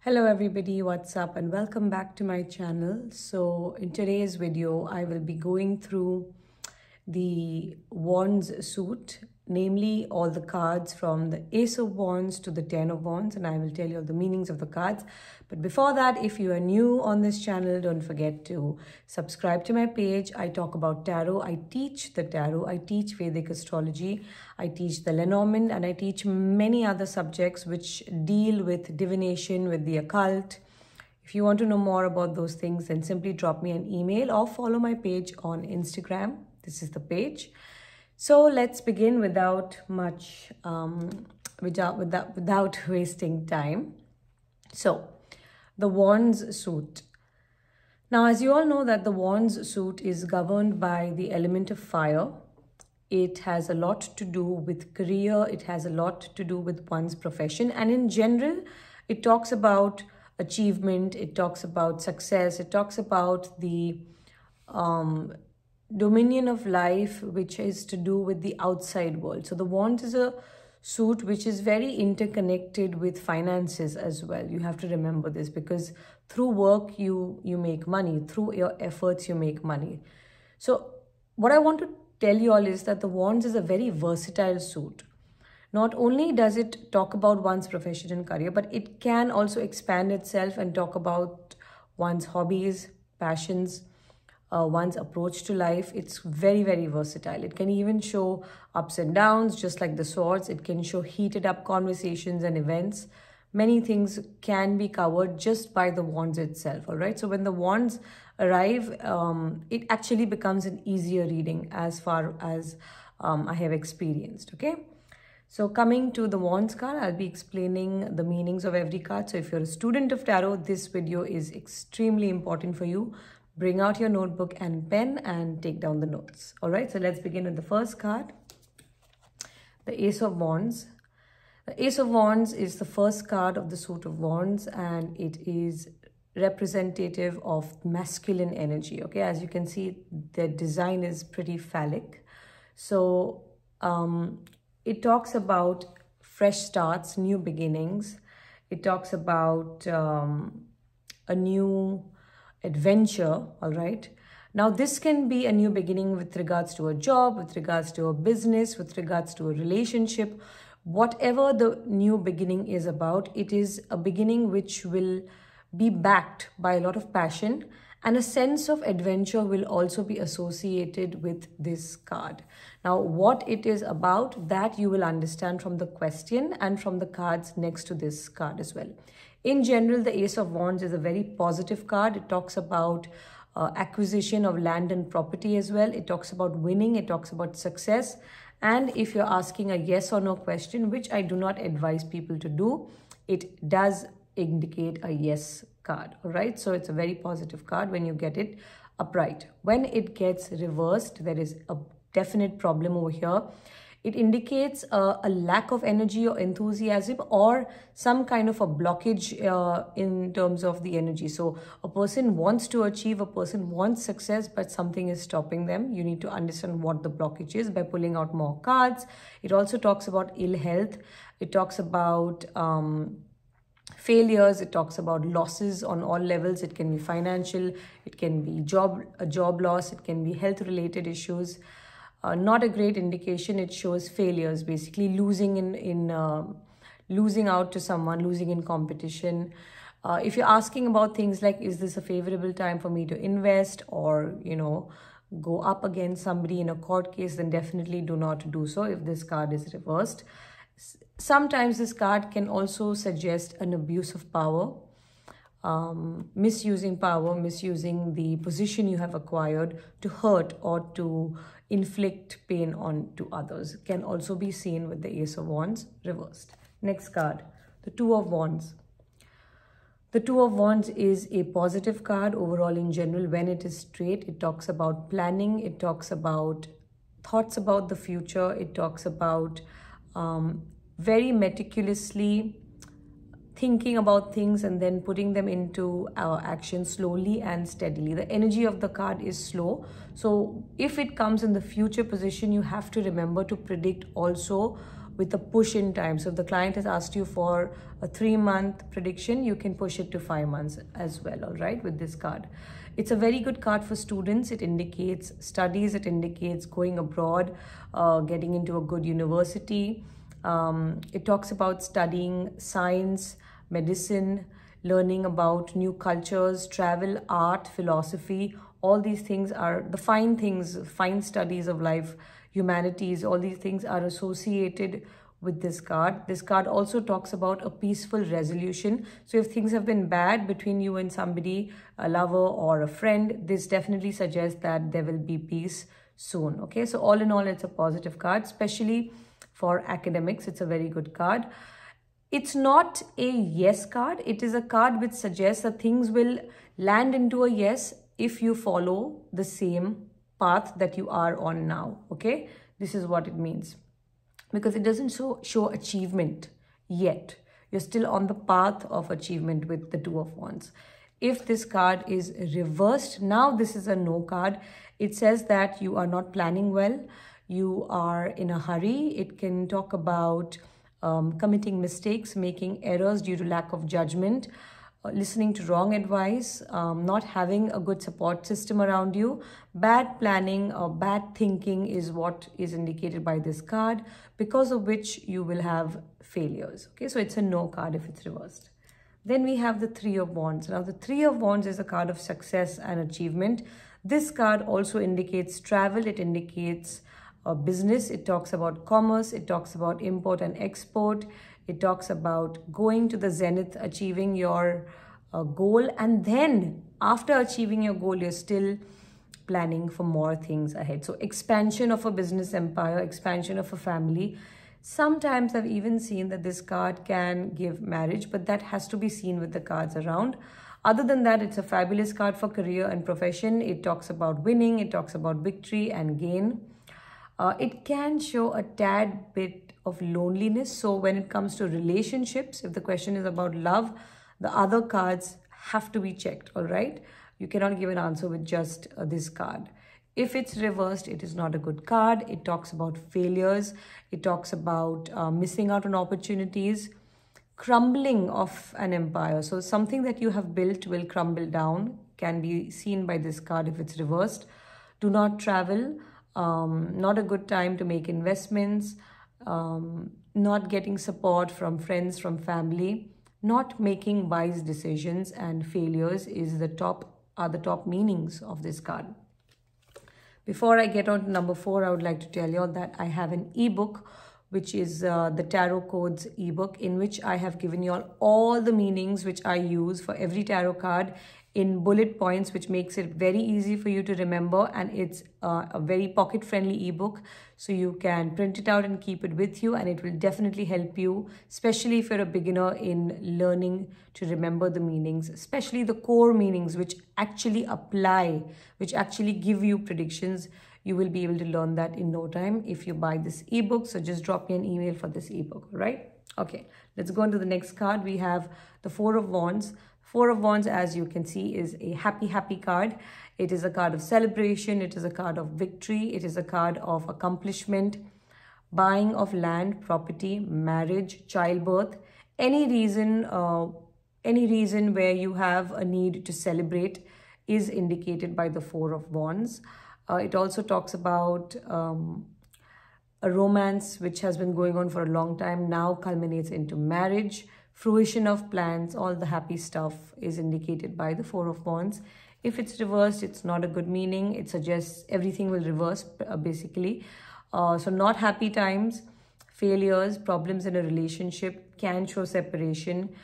Hello everybody, what's up and welcome back to my channel. So in today's video, I will be going through the Wands suit, namely all the cards from the Ace of Wands to the Ten of Wands, and I will tell you all the meanings of the cards. But before that, if you are new on this channel, don't forget to subscribe to my page. I talk about tarot, I teach the tarot, I teach Vedic astrology, I teach the Lenormand, and I teach many other subjects which deal with divination, with the occult. If you want to know more about those things, then simply drop me an email or follow my page on Instagram. This is the page. So let's begin without much, without wasting time. So the Wands suit. Now, as you all know that the Wands suit is governed by the element of fire. It has a lot to do with career. It has a lot to do with one's profession. And in general, it talks about achievement. It talks about success. It talks about the dominion of life, which is to do with the outside world. So the Wands is a suit which is very interconnected with finances as well. You have to remember this because through work you make money, through your efforts you make money. So what I want to tell you all is that the Wands is a very versatile suit. Not only does it talk about one's profession and career, but it can also expand itself and talk about one's hobbies, passions, one's approach to life. It's very, very versatile. It can even show ups and downs, just like the swords. It can show heated up conversations and events. Many things can be covered just by the Wands itself, all right? So when the Wands arrive, it actually becomes an easier reading as far as I have experienced, okay? So coming to the Wands card, I'll be explaining the meanings of every card. So if you're a student of tarot, this video is extremely important for you. Bring out your notebook and pen and take down the notes. All right, so let's begin with the first card, the Ace of Wands. The Ace of Wands is the first card of the suit of Wands, and it is representative of masculine energy. Okay, as you can see, the design is pretty phallic. So it talks about fresh starts, new beginnings. It talks about a new adventure, all right? Now, this can be a new beginning with regards to a job, with regards to a business, with regards to a relationship. Whatever the new beginning is about, it is a beginning which will be backed by a lot of passion, and a sense of adventure will also be associated with this card. Now, what it is about, that you will understand from the question and from the cards next to this card as well. In general, the Ace of Wands is a very positive card. It talks about acquisition of land and property as well. It talks about winning. It talks about success. And if you're asking a yes or no question, which I do not advise people to do, it does indicate a yes card. All right. So it's a very positive card when you get it upright. When it gets reversed, there is a definite problem over here. It indicates a lack of energy or enthusiasm, or some kind of a blockage in terms of the energy. So a person wants to achieve, a person wants success, but something is stopping them. You need to understand what the blockage is by pulling out more cards. It also talks about ill health. It talks about failures. It talks about losses on all levels. It can be financial, it can be a job loss, it can be health related issues. Not a great indication. It shows failures, basically losing losing out to someone, losing in competition. If you're asking about things like, is this a favorable time for me to invest or, go up against somebody in a court case, then definitely do not do so if this card is reversed. Sometimes this card can also suggest an abuse of power, misusing power, misusing the position you have acquired to hurt or to inflict pain on to others. Can also be seen with the Ace of Wands reversed. Next card, the Two of Wands. The Two of Wands is a positive card overall in general. When it is straight, it talks about planning. It talks about thoughts about the future. It talks about very meticulously thinking about things and then putting them into action slowly and steadily. The energy of the card is slow. So if it comes in the future position, you have to remember to predict also with a push in time. So if the client has asked you for a 3-month prediction, you can push it to 5 months as well, all right, with this card. It's a very good card for students. It indicates studies, it indicates going abroad, getting into a good university. It talks about studying science, medicine, learning about new cultures, travel, art, philosophy. All these things are the fine things, fine studies of life, humanities. All these things are associated with this card. This card also talks about a peaceful resolution. So if things have been bad between you and somebody, a lover or a friend, this definitely suggests that there will be peace soon. Okay, so all in all, it's a positive card, especially for academics. It's a very good card. It's not a yes card. It is a card which suggests that things will land into a yes if you follow the same path that you are on now. Okay, this is what it means, because it doesn't show achievement yet. You're still on the path of achievement with the Two of Wands. If this card is reversed, now this is a no card. It says that you are not planning well, you are in a hurry. It can talk about committing mistakes, making errors due to lack of judgment, listening to wrong advice, not having a good support system around you. Bad planning or bad thinking is what is indicated by this card, because of which you will have failures. Okay, so it's a no card if it's reversed. Then we have the Three of Wands. Now the Three of Wands is a card of success and achievement. This card also indicates travel. It indicates business. It talks about commerce. It talks about import and export. It talks about going to the zenith, achieving your goal. And then after achieving your goal, you're still planning for more things ahead. So expansion of a business empire, expansion of a family. Sometimes I've even seen that this card can give marriage, but that has to be seen with the cards around. Other than that, it's a fabulous card for career and profession. It talks about winning. It talks about victory and gain. It can show a tad bit of loneliness. So when it comes to relationships, if the question is about love, the other cards have to be checked, all right? You cannot give an answer with just this card. If it's reversed, it is not a good card. It talks about failures. It talks about missing out on opportunities, crumbling of an empire. So something that you have built will crumble down, can be seen by this card if it's reversed. Do not travel. Not a good time to make investments, not getting support from friends, from family, not making wise decisions, and failures are the top meanings of this card. Before I get on to number 4, I would like to tell you all that I have an ebook, which is the Tarot Codes ebook, in which I have given you all the meanings which I use for every tarot card in bullet points, which makes it very easy for you to remember, and it's a very pocket-friendly ebook, so you can print it out and keep it with you, and it will definitely help you, especially if you're a beginner, in learning to remember the meanings, especially the core meanings which actually apply, which actually give you predictions. You will be able to learn that in no time if you buy this ebook. So just drop me an email for this ebook, right? Okay, let's go on to the next card. We have the Four of Wands. Four of Wands, as you can see, is a happy card. It is a card of celebration. It is a card of victory. It is a card of accomplishment, buying of land, property, marriage, childbirth. Any reason where you have a need to celebrate is indicated by the Four of Wands. It also talks about a romance which has been going on for a long time, now culminates into marriage, fruition of plans. All the happy stuff is indicated by the Four of Wands. If it's reversed, it's not a good meaning. It suggests everything will reverse, basically. So not happy times, failures, problems in a relationship, can show separation,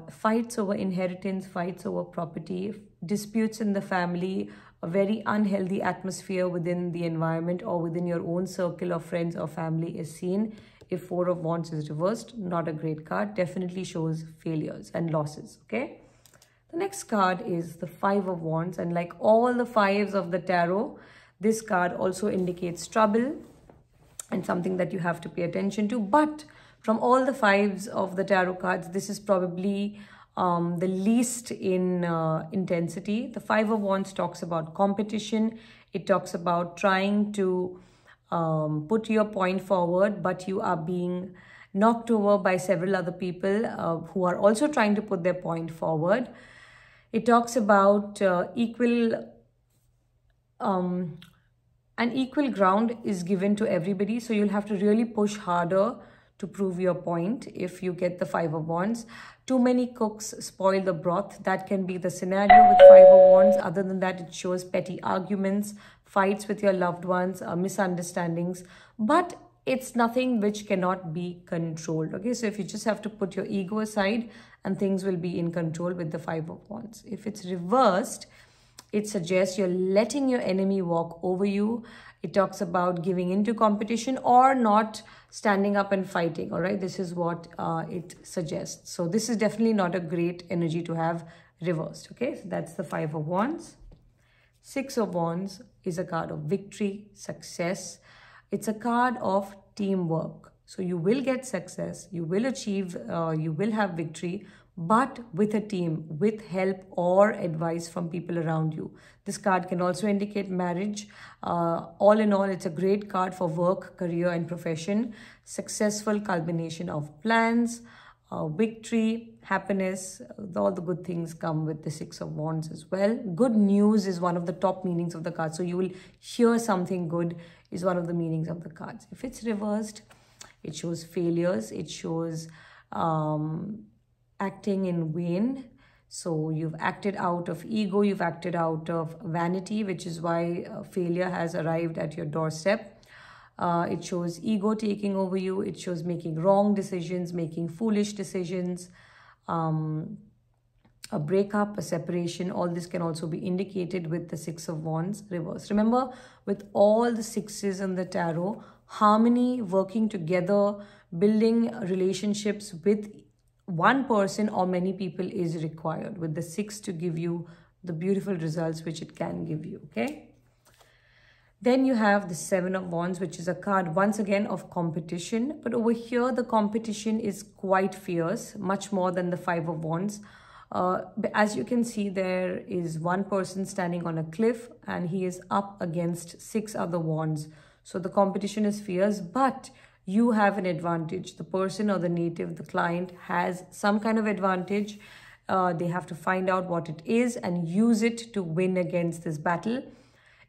fights over inheritance, fights over property, disputes in the family, a very unhealthy atmosphere within the environment or within your own circle of friends or family is seen. If Four of Wands is reversed, not a great card, definitely shows failures and losses, okay? The next card is the Five of Wands, and like all the fives of the tarot, this card also indicates trouble and something that you have to pay attention to. But from all the fives of the tarot cards, this is probably the least in intensity. The Five of Wands talks about competition. It talks about trying to put your point forward, but you are being knocked over by several other people who are also trying to put their point forward. It talks about an equal ground is given to everybody. So you'll have to really push harder to prove your point if you get the Five of Wands. Too many cooks spoil the broth. That can be the scenario with Five of Wands. Other than that, it shows petty arguments, fights with your loved ones, misunderstandings. But it's nothing which cannot be controlled. Okay, so if you just have to put your ego aside and things will be in control with the Five of Wands. If it's reversed, it suggests you're letting your enemy walk over you. It talks about giving into competition or not standing up and fighting. All right, this is what it suggests. So this is definitely not a great energy to have reversed. Okay, so that's the Five of Wands. Six of Wands is a card of victory, success. It's a card of teamwork. So you will get success, you will achieve, you will have victory, but with a team, with help or advice from people around you. This card can also indicate marriage. All in all, it's a great card for work, career and profession. Successful culmination of plans, victory, happiness, all the good things come with the Six of Wands as well. Good news is one of the top meanings of the card. So you will hear something good is one of the meanings of the cards. If it's reversed, it shows failures. It shows acting in vain. So you've acted out of ego, you've acted out of vanity, which is why failure has arrived at your doorstep. It shows ego taking over you. It shows making wrong decisions, making foolish decisions, a breakup, a separation. All this can also be indicated with the Six of Wands reversed. Remember, with all the sixes in the tarot, harmony, working together, building relationships with one person or many people is required with the six to give you the beautiful results which it can give you. Okay. Then you have the Seven of Wands, which is a card once again of competition. But over here, the competition is quite fierce, much more than the Five of Wands. As you can see, there is one person standing on a cliff and he is up against six other wands. So the competition is fierce, but you have an advantage. The person or the native, the client, has some kind of advantage. They have to find out what it is and use it to win against this battle.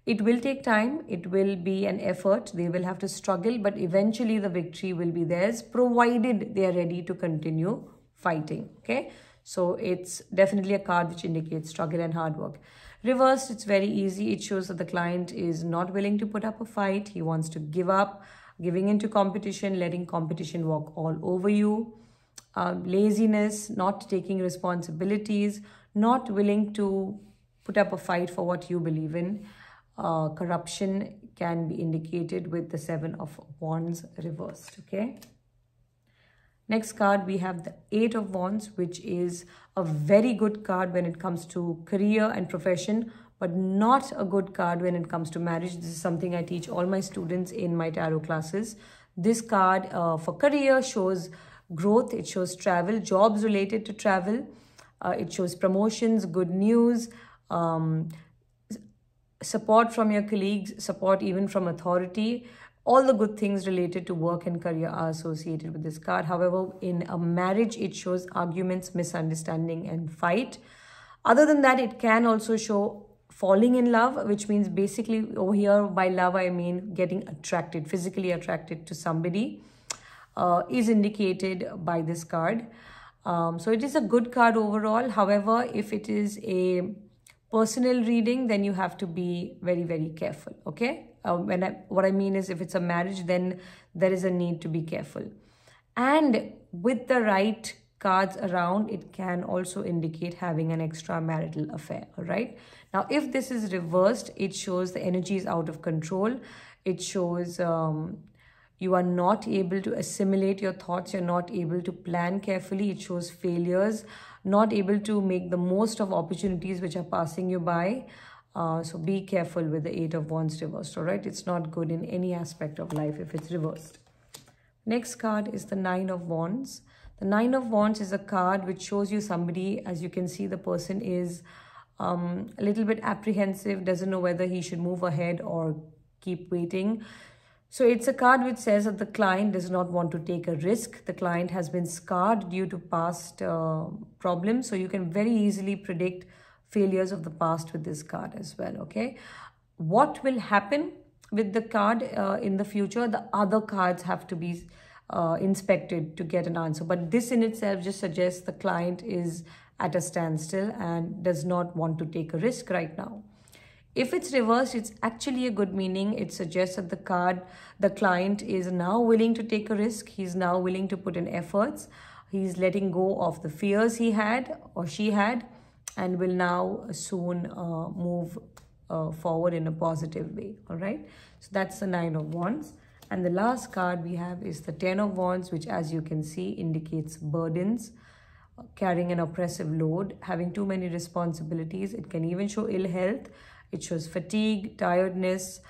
It will take time. It will be an effort. They will have to struggle, but eventually the victory will be theirs, provided they are ready to continue fighting. Okay, so it's definitely a card which indicates struggle and hard work. Reversed, it's very easy. It shows that the client is not willing to put up a fight. He wants to give up, giving into competition, letting competition walk all over you. Laziness, not taking responsibilities, not willing to put up a fight for what you believe in. Corruption can be indicated with the Seven of Wands reversed. Okay. Next card, we have the Eight of Wands, which is a very good card when it comes to career and profession, but not a good card when it comes to marriage. This is something I teach all my students in my tarot classes. This card for career shows growth. It shows travel, jobs related to travel. It shows promotions, good news, support from your colleagues, support even from authority. All the good things related to work and career are associated with this card. However, in a marriage, it shows arguments, misunderstanding, and fight. Other than that, it can also show falling in love, which means basically over here, by love, I mean getting attracted, physically attracted to somebody, is indicated by this card. So it is a good card overall. However, if it is a personal reading, then you have to be very, very careful. Okay. What I mean is, if it's a marriage, then there is a need to be careful. And with the right cards around, it can also indicate having an extramarital affair. All right. Now, if this is reversed, it shows the energy is out of control. It shows you are not able to assimilate your thoughts. You're not able to plan carefully. It shows failures, not able to make the most of opportunities which are passing you by. So be careful with the Eight of Wands reversed. All right. It's not good in any aspect of life if it's reversed. Next card is the Nine of Wands. The Nine of Wands is a card which shows you somebody, as you can see, the person is a little bit apprehensive, doesn't know whether he should move ahead or keep waiting. So it's a card which says that the client does not want to take a risk. The client has been scarred due to past problems. So you can very easily predict failures of the past with this card as well, okay? What will happen with the card in the future? The other cards have to be inspected to get an answer. But this in itself just suggests the client is at a standstill and does not want to take a risk right now. If it's reversed, it's actually a good meaning. It suggests that the client is now willing to take a risk. He's now willing to put in efforts. He's letting go of the fears he had or she had and will now soon move forward in a positive way. All right. So that's the Nine of Wands. And the last card we have is the Ten of Wands, which, as you can see, indicates burdens, carrying an oppressive load, having too many responsibilities. It can even show ill health. It shows fatigue, tiredness,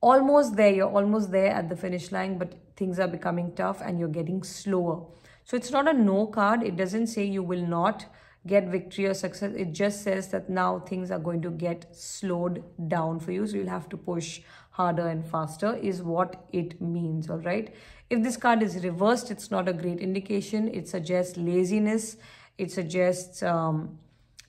almost there. You're almost there at the finish line, but things are becoming tough and you're getting slower. So it's not a no card. It doesn't say you will not get victory or success. It just says that now things are going to get slowed down for you. So you'll have to push harder and faster is what it means, all right? If this card is reversed, it's not a great indication. It suggests laziness. It suggests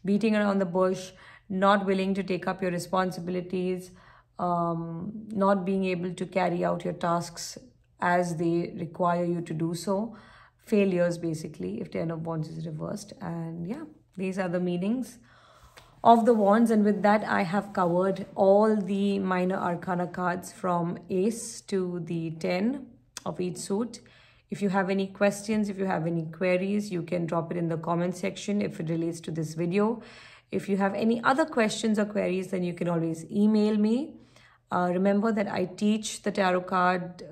beating around the bush, not willing to take up your responsibilities, not being able to carry out your tasks as they require you to do so. Failures, basically, if Ten of Wands is reversed. And yeah, these are the meanings of the wands. And with that, I have covered all the minor arcana cards from Ace to the 10 of each suit. If you have any questions, if you have any queries, you can drop it in the comment section if it relates to this video. If you have any other questions or queries, then you can always email me. Remember that I teach the tarot cards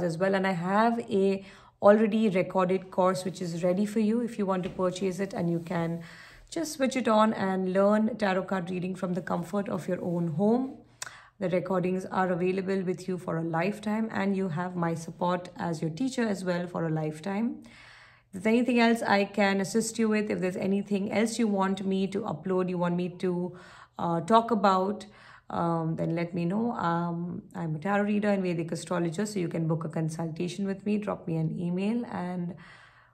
as well, and I have a already recorded course which is ready for you if you want to purchase it, and you can just switch it on and learn tarot card reading from the comfort of your own home. The recordings are available with you for a lifetime, and you have my support as your teacher as well for a lifetime. If there's anything else I can assist you with, if there's anything else you want me to upload, you want me to talk about, then let me know. I'm a tarot reader and Vedic astrologer, so you can book a consultation with me. Drop me an email, and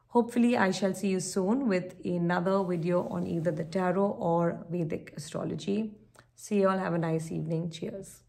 hopefully I shall see you soon with another video on either the tarot or Vedic astrology. See you all. Have a nice evening. Cheers.